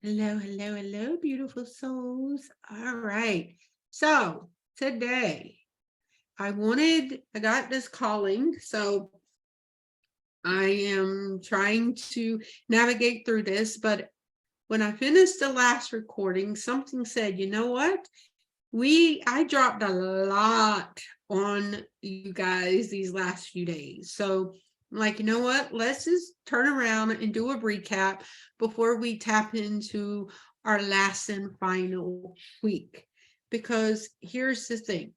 Hello, hello, hello, beautiful souls. All right. So today I got this calling. So I am trying to navigate through this. But when I finished the last recording, something said, you know what? I dropped a lot on you guys these last few days. So I'm like, you know what? Let's just turn around and do a recap before we tap into our last and final week. Because here's the thing.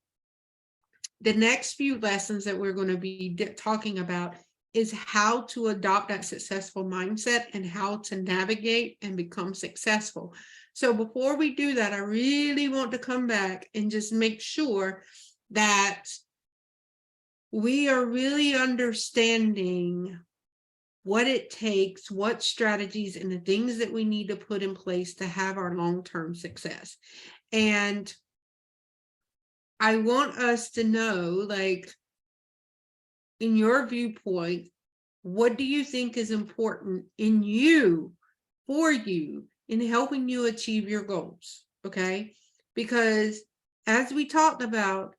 The next few lessons that we're going to be talking about is how to adopt that successful mindset and how to navigate and become successful. So before we do that, I really want to come back and just make sure that we are really understanding what it takes, what strategies and the things that we need to put in place to have our long-term success. And I want us to know, like, in your viewpoint, what do you think is important in you, for you, in helping you achieve your goals? Okay. Because as we talked about,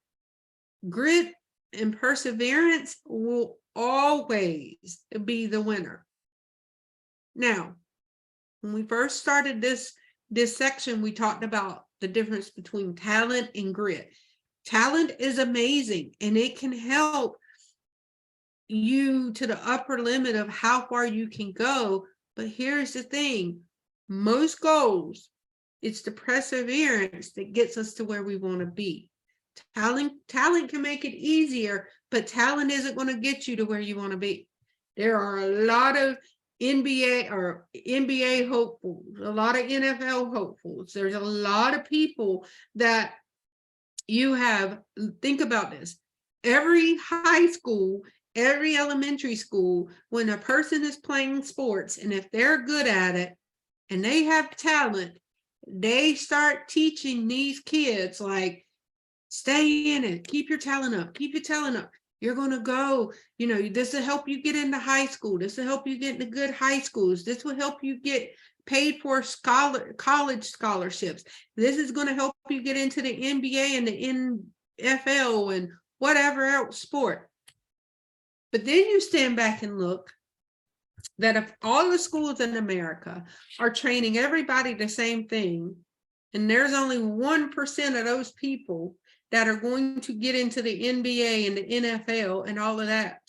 grit and perseverance will always be the winner. Now, when we first started this section, we talked about the difference between talent and grit. Talent is amazing and it can help you to the upper limit of how far you can go. But here's the thing, most goals, it's the perseverance that gets us to where we want to be. Talent can make it easier, but talent isn't going to get you to where you want to be. There are a lot of NBA hopefuls, a lot of NFL hopefuls. There's a lot of people that you have. Think about this. Every high school, every elementary school, when a person is playing sports, and if they're good at it and they have talent, they start teaching these kids, like, stay in it, keep your talent up, keep your talent up. You're going to go, this will help you get into high school. This will help you get into good high schools. This will help you get paid for college scholarships. This is going to help you get into the NBA and the NFL and whatever else sport. But then you stand back and look that if all the schools in America are training everybody the same thing, and there's only 1% of those people that are going to get into the NBA and the NFL and all of that,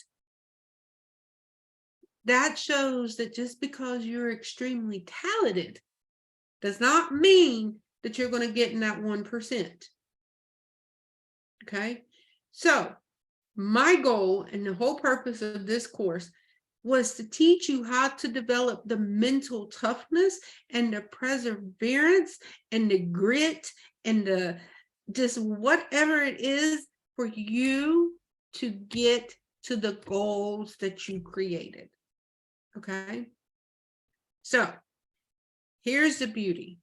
that shows that just because you're extremely talented does not mean that you're going to get in that 1%. Okay, so my goal and the whole purpose of this course was to teach you how to develop the mental toughness and the perseverance and the grit and the just whatever it is for you to get to the goals that you created. Okay, so here's the beauty.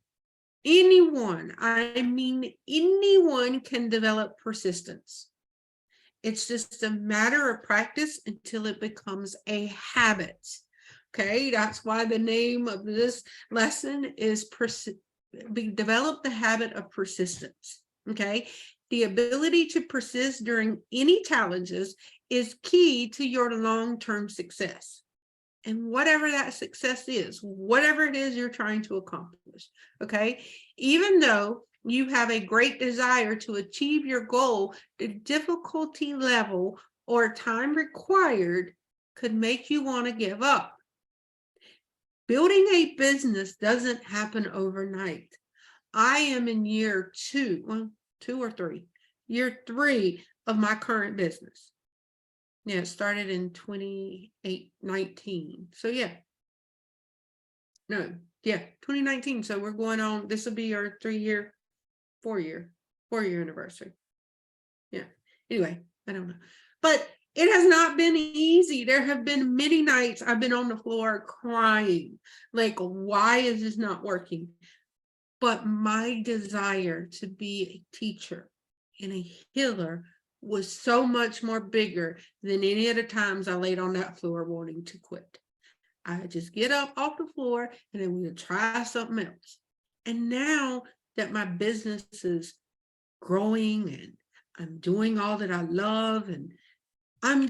Anyone, I mean anyone, can develop persistence. It's just a matter of practice until it becomes a habit. Okay, that's why the name of this lesson is develop the habit of persistence. Okay, the ability to persist during any challenges is key to your long-term success. And whatever that success is, whatever it is you're trying to accomplish. Okay, even though you have a great desire to achieve your goal, the difficulty level or time required could make you want to give up. Building a business doesn't happen overnight. I am in year 2 or 3, year 3 of my current business. Yeah, it started in 2019. So yeah. No, yeah, 2019. So we're going on, this will be our 4-year anniversary. Yeah. Anyway, I don't know. But it has not been easy. There have been many nights I've been on the floor crying. Like, why is this not working? But my desire to be a teacher and a healer was so much more bigger than any of the times I laid on that floor wanting to quit. I just get up off the floor and then we'll try something else. And now that my business is growing and I'm doing all that I love, and I'm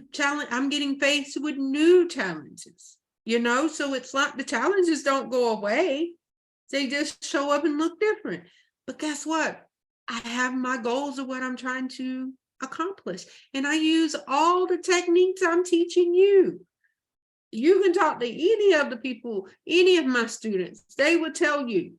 getting faced with new challenges, so it's like the challenges don't go away. They just show up and look different. But guess what? I have my goals of what I'm trying to accomplish. And I use all the techniques I'm teaching you. You can talk to any of the people, any of my students. They will tell you,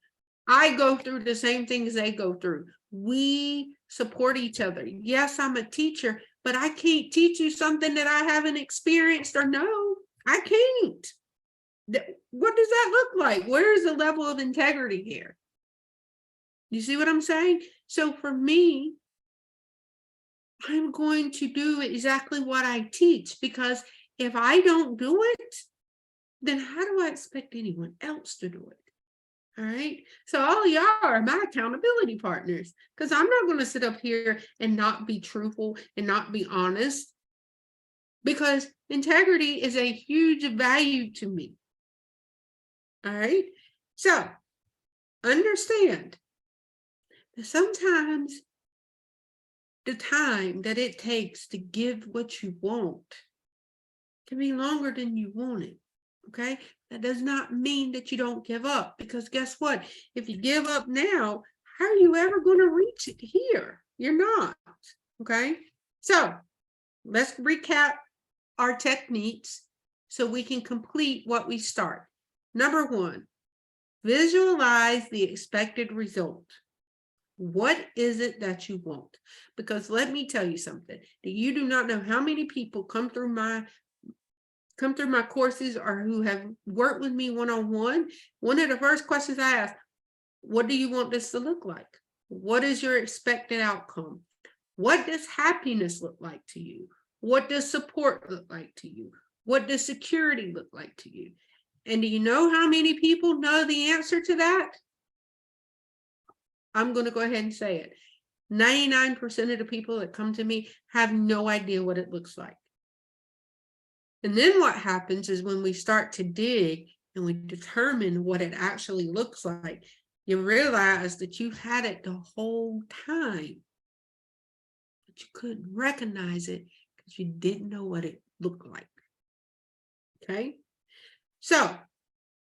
I go through the same things they go through. We support each other. Yes, I'm a teacher, but I can't teach you something that I haven't experienced or know. I can't. What does that look like? Where is the level of integrity here? You see what I'm saying? So for me, I'm going to do exactly what I teach, because if I don't do it, then how do I expect anyone else to do it? All right. So all y'all are my accountability partners, because I'm not going to sit up here and not be truthful and not be honest, because integrity is a huge value to me. All right. So understand that sometimes the time that it takes to give what you want can be longer than you want it. Okay. That does not mean that you don't give up, because guess what? If you give up now, how are you ever going to reach it here? You're not. Okay. So let's recap our techniques so we can complete what we start. Number one, visualize the expected result. What is it that you want? Because let me tell you something, that you do not know how many people come through my courses or who have worked with me one-on-one. One of the first questions I ask, what do you want this to look like? What is your expected outcome? What does happiness look like to you? What does support look like to you? What does security look like to you? And do you know how many people know the answer to that? I'm going to go ahead and say it. 99% of the people that come to me have no idea what it looks like. And then what happens is when we start to dig and we determine what it actually looks like, you realize that you've had it the whole time, but you couldn't recognize it because you didn't know what it looked like. Okay? So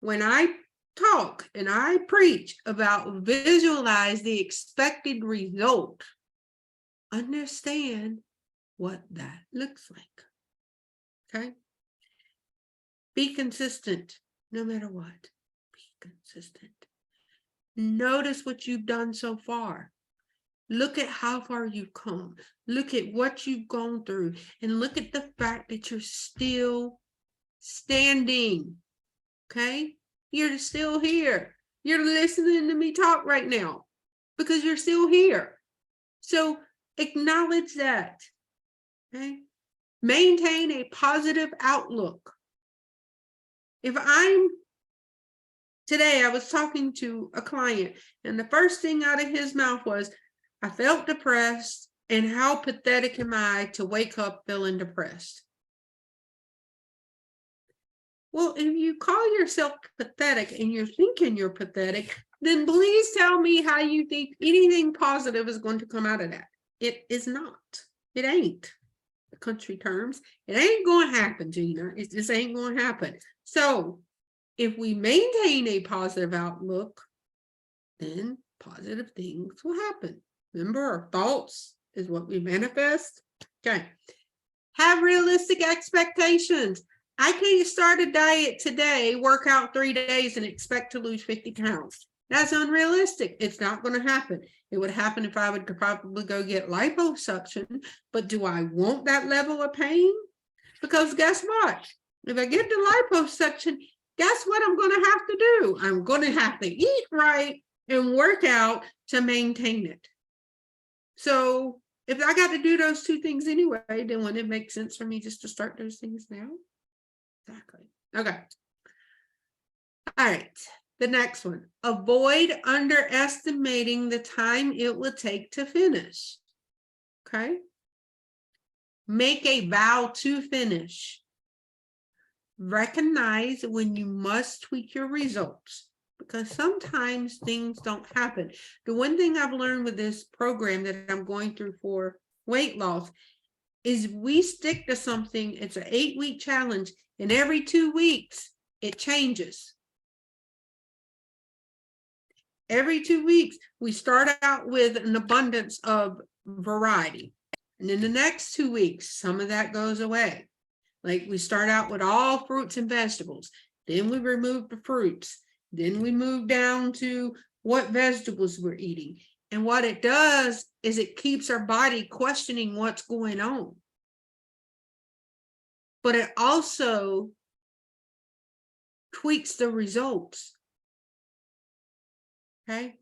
when I talk and I preach about visualize the expected result, understand what that looks like. Okay? Be consistent no matter what. Be consistent. Notice what you've done so far. Look at how far you've come. Look at what you've gone through, and look at the fact that you're still standing. Okay? You're still here. You're listening to me talk right now because you're still here. So acknowledge that. Okay? Maintain a positive outlook. Today I was talking to a client, and the first thing out of his mouth was, I felt depressed, and how pathetic am I to wake up feeling depressed? Well, if you call yourself pathetic and you're thinking you're pathetic, then please tell me how you think anything positive is going to come out of that. It is not. It ain't. The country terms. It ain't going to happen, Gina. It just ain't going to happen. So if we maintain a positive outlook, then positive things will happen. Remember, our thoughts is what we manifest. Okay. Have realistic expectations. I can't start a diet today, work out 3 days, and expect to lose 50 pounds. That's unrealistic. It's not going to happen. It would happen if I would probably go get liposuction, but do I want that level of pain? Because guess what? If I get the liposuction, guess what I'm going to have to do? I'm going to have to eat right and work out to maintain it. So if I got to do those two things anyway, then wouldn't it make sense for me just to start those things now? Exactly. Okay. All right. The next one. Avoid underestimating the time it will take to finish. Okay. Make a vow to finish. Recognize when you must tweak your results, because sometimes things don't happen. The one thing I've learned with this program that I'm going through for weight loss is we stick to something. It's an 8-week challenge, and every 2 weeks it changes. Every 2 weeks we start out with an abundance of variety, and in the next 2 weeks some of that goes away. Like we start out with all fruits and vegetables, then we remove the fruits, then we move down to what vegetables we're eating. And what it does is it keeps our body questioning what's going on. But it also tweaks the results. Okay?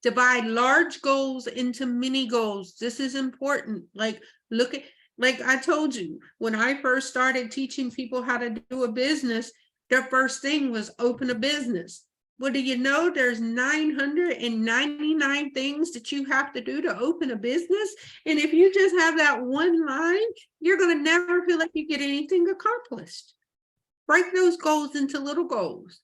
Divide large goals into mini goals. This is important. Like, look at, like I told you, when I first started teaching people how to do a business, their first thing was open a business. Well, do you know there's 999 things that you have to do to open a business? And if you just have that one line, you're going to never feel like you get anything accomplished. Break those goals into little goals.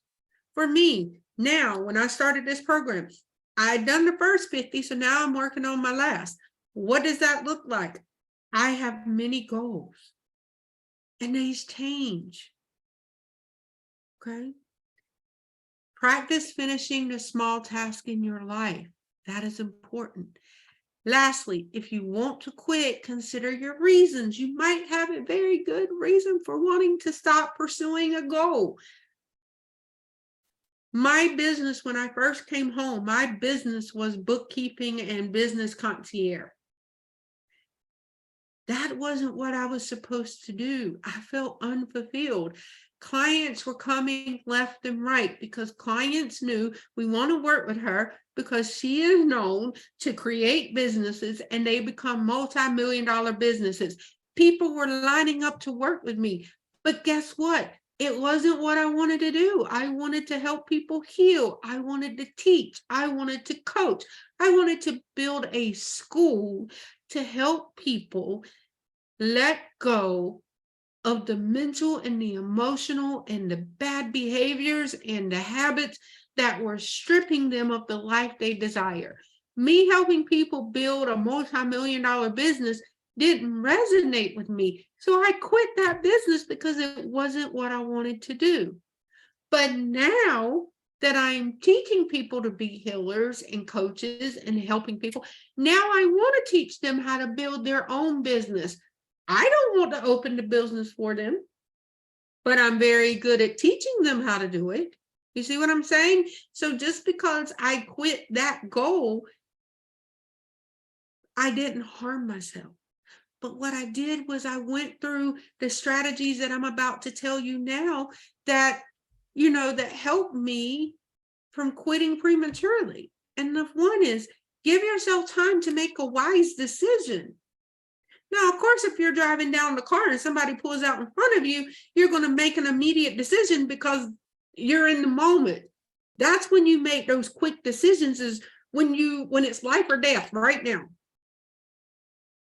For me, now, when I started this program, I had done the first 50, so now I'm working on my last. What does that look like? I have many goals, and these change. Okay? Practice finishing the small task in your life. That is important. Lastly, if you want to quit, consider your reasons. You might have a very good reason for wanting to stop pursuing a goal. My business, when I first came home, my business was bookkeeping and business concierge. That wasn't what I was supposed to do. I felt unfulfilled. Clients were coming left and right because clients knew we want to work with her because she is known to create businesses and they become multi-million-dollar businesses. People were lining up to work with me. But guess what? It wasn't what I wanted to do. I wanted to help people heal. I wanted to teach. I wanted to coach. I wanted to build a school to help people let go of the mental and the emotional and the bad behaviors and the habits that were stripping them of the life they desire. Me helping people build a multi-million-dollar business didn't resonate with me. So I quit that business because it wasn't what I wanted to do. But now that I'm teaching people to be healers and coaches and helping people, now I want to teach them how to build their own business. I don't want to open the business for them, but I'm very good at teaching them how to do it. You see what I'm saying? So just because I quit that goal, I didn't harm myself. But what I did was I went through the strategies that I'm about to tell you now that, that helped me from quitting prematurely. And the one is give yourself time to make a wise decision. Now, of course, if you're driving down the car and somebody pulls out in front of you, you're going to make an immediate decision because you're in the moment. That's when you make those quick decisions, is when it's life or death right now.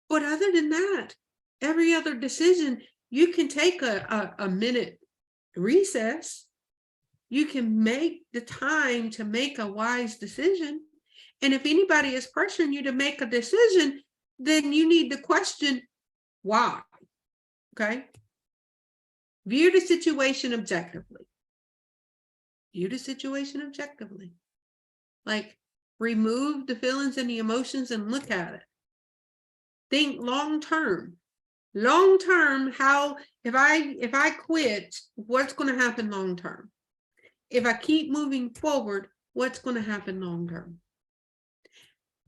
But other than that, every other decision, you can take a minute recess. You can make the time to make a wise decision. And if anybody is pressuring you to make a decision, then you need to question why. Okay? View the situation objectively. View the situation objectively. Like, remove the feelings and the emotions and look at it. Think long term. Long term, how, if I quit, what's going to happen long term? If I keep moving forward, what's going to happen long term?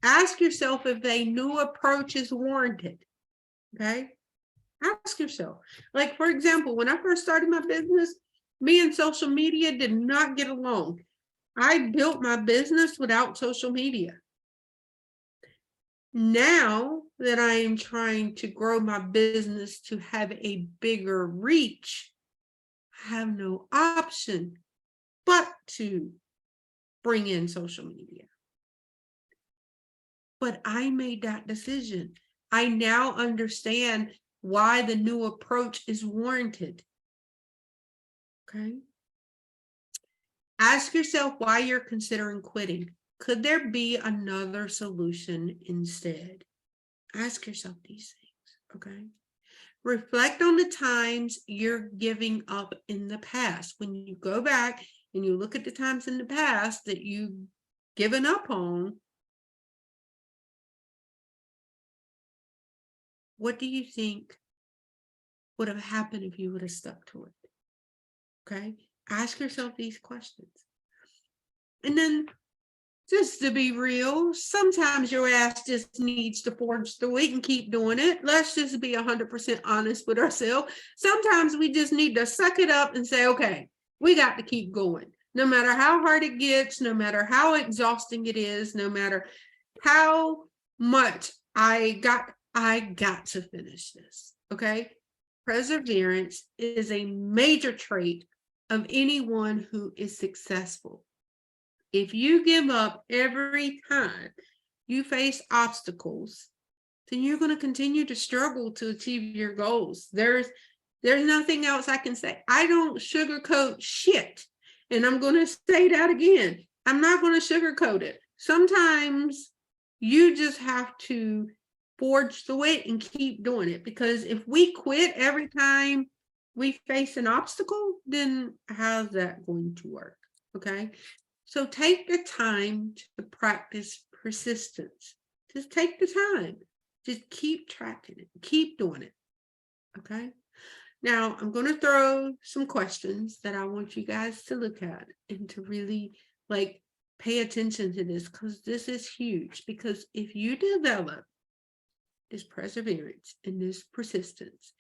Ask yourself if a new approach is warranted. Okay? Ask yourself. Like, for example, when I first started my business, me and social media did not get along. I built my business without social media. Now that I am trying to grow my business to have a bigger reach, I have no option but to bring in social media. But I made that decision. I now understand why the new approach is warranted. Okay. Ask yourself why you're considering quitting. Could there be another solution instead? Ask yourself these things, okay? Reflect on the times you're giving up in the past. When you go back and you look at the times in the past that you've given up on, what do you think would have happened if you would have stuck to it? Okay? Ask yourself these questions. And then, just to be real, sometimes your ass just needs to forge through it and keep doing it. Let's just be 100% honest with ourselves. Sometimes we just need to suck it up and say, okay, we got to keep going. No matter how hard it gets, no matter how exhausting it is, no matter how much I got to finish this. Okay? Perseverance is a major trait of anyone who is successful. If you give up every time you face obstacles, then you're going to continue to struggle to achieve your goals. There's nothing else I can say. I don't sugarcoat shit. And I'm going to say that again. I'm not going to sugarcoat it. Sometimes you just have to forge through it and keep doing it, because if we quit every time we face an obstacle, then how's that going to work? Okay. So take the time to practice persistence. Just take the time. Just keep tracking it. Keep doing it. Okay. Now I'm going to throw some questions that I want you guys to look at and to really pay attention to this, because this is huge. Because if you develop this perseverance and this persistence,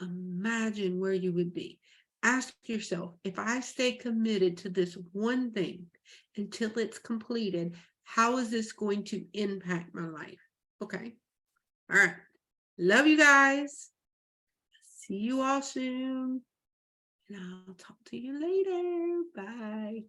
imagine where you would be. Ask yourself, if I stay committed to this one thing until it's completed, how is this going to impact my life? Okay. All right. Love you guys. See you all soon. And I'll talk to you later. Bye.